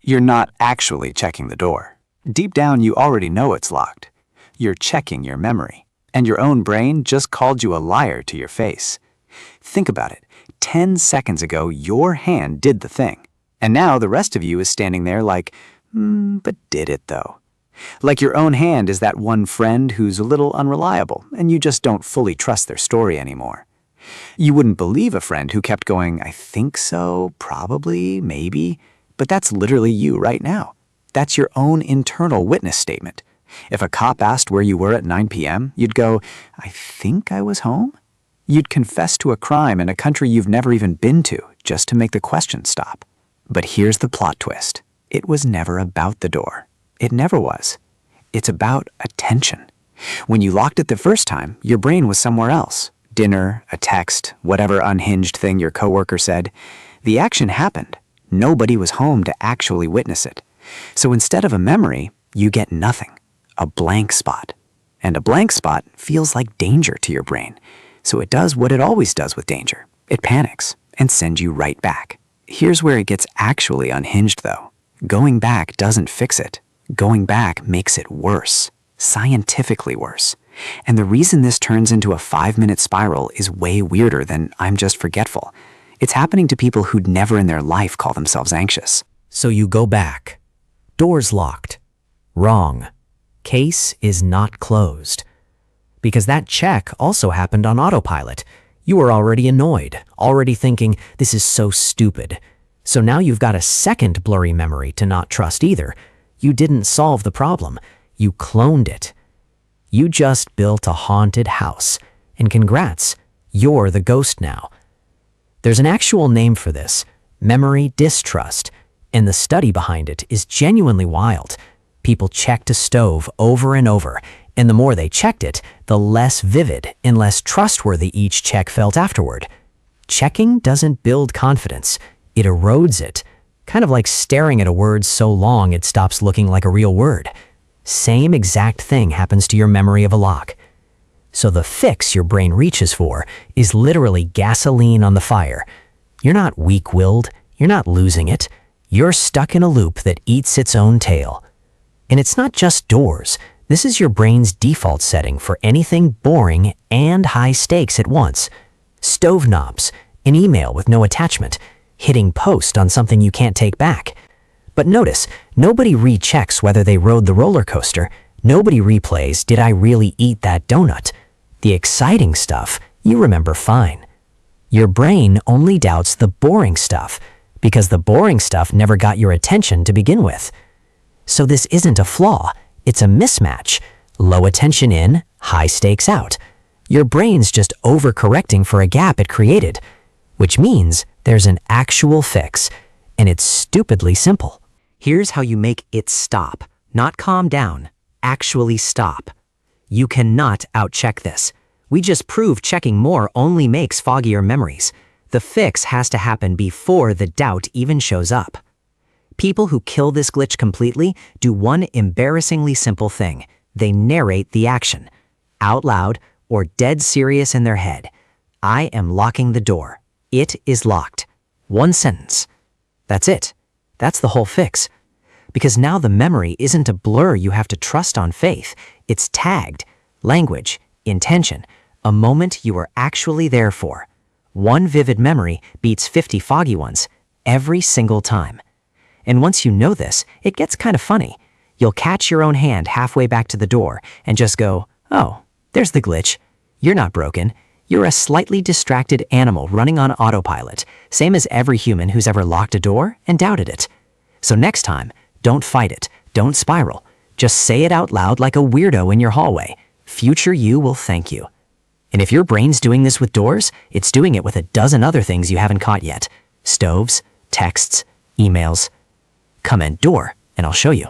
You're not actually checking the door. Deep down, you already know it's locked. You're checking your memory, and your own brain just called you a liar to your face. Think about it. 10 seconds ago, your hand did the thing, and now the rest of you is standing there like, but did it though? Like your own hand is that one friend who's a little unreliable, and you just don't fully trust their story anymore. You wouldn't believe a friend who kept going, I think so, probably, maybe, but that's literally you right now. That's your own internal witness statement. If a cop asked where you were at 9 p.m., you'd go, I think I was home? You'd confess to a crime in a country you've never even been to, just to make the question stop. But here's the plot twist. It was never about the door. It never was. It's about attention. When you locked it the first time, your brain was somewhere else. Dinner, a text, whatever unhinged thing your coworker said. The action happened. Nobody was home to actually witness it. So instead of a memory, you get nothing. A blank spot. And a blank spot feels like danger to your brain. So it does what it always does with danger. It panics and sends you right back. Here's where it gets actually unhinged though. Going back doesn't fix it. Going back makes it worse. Scientifically worse. And the reason this turns into a 5-minute spiral is way weirder than I'm just forgetful. It's happening to people who'd never in their life call themselves anxious. So you go back. Door's locked. Wrong. Case is not closed. Because that check also happened on autopilot. You were already annoyed, already thinking, this is so stupid. So now you've got a second blurry memory to not trust either. You didn't solve the problem. You cloned it. You just built a haunted house. And congrats, you're the ghost now. There's an actual name for this, memory distrust, and the study behind it is genuinely wild. People checked a stove over and over, and the more they checked it, the less vivid and less trustworthy each check felt afterward. Checking doesn't build confidence, it erodes it, kind of like staring at a word so long it stops looking like a real word. Same exact thing happens to your memory of a lock. So the fix your brain reaches for is literally gasoline on the fire. You're not weak-willed, you're not losing it. You're stuck in a loop that eats its own tail. And it's not just doors. This is your brain's default setting for anything boring and high stakes at once. Stove knobs, an email with no attachment, hitting post on something you can't take back. But notice, nobody rechecks whether they rode the roller coaster. Nobody replays, did I really eat that donut? The exciting stuff, you remember fine. Your brain only doubts the boring stuff, because the boring stuff never got your attention to begin with. So this isn't a flaw, it's a mismatch. Low attention in, high stakes out. Your brain's just overcorrecting for a gap it created, which means there's an actual fix, and it's stupidly simple. Here's how you make it stop, not calm down, actually stop. You cannot outcheck this. We just proved checking more only makes foggier memories. The fix has to happen before the doubt even shows up. People who kill this glitch completely do one embarrassingly simple thing. They narrate the action, out loud or dead serious in their head. I am locking the door. It is locked. One sentence. That's it. That's the whole fix. Because now the memory isn't a blur you have to trust on faith. It's tagged, language, intention, a moment you were actually there for. One vivid memory beats 50 foggy ones every single time. And once you know this, it gets kind of funny. You'll catch your own hand halfway back to the door and just go, oh, there's the glitch. You're not broken. You're a slightly distracted animal running on autopilot, same as every human who's ever locked a door and doubted it. So next time, don't fight it. Don't spiral. Just say it out loud like a weirdo in your hallway. Future you will thank you. And if your brain's doing this with doors, it's doing it with a dozen other things you haven't caught yet. Stoves, texts, emails. Comment door, and I'll show you.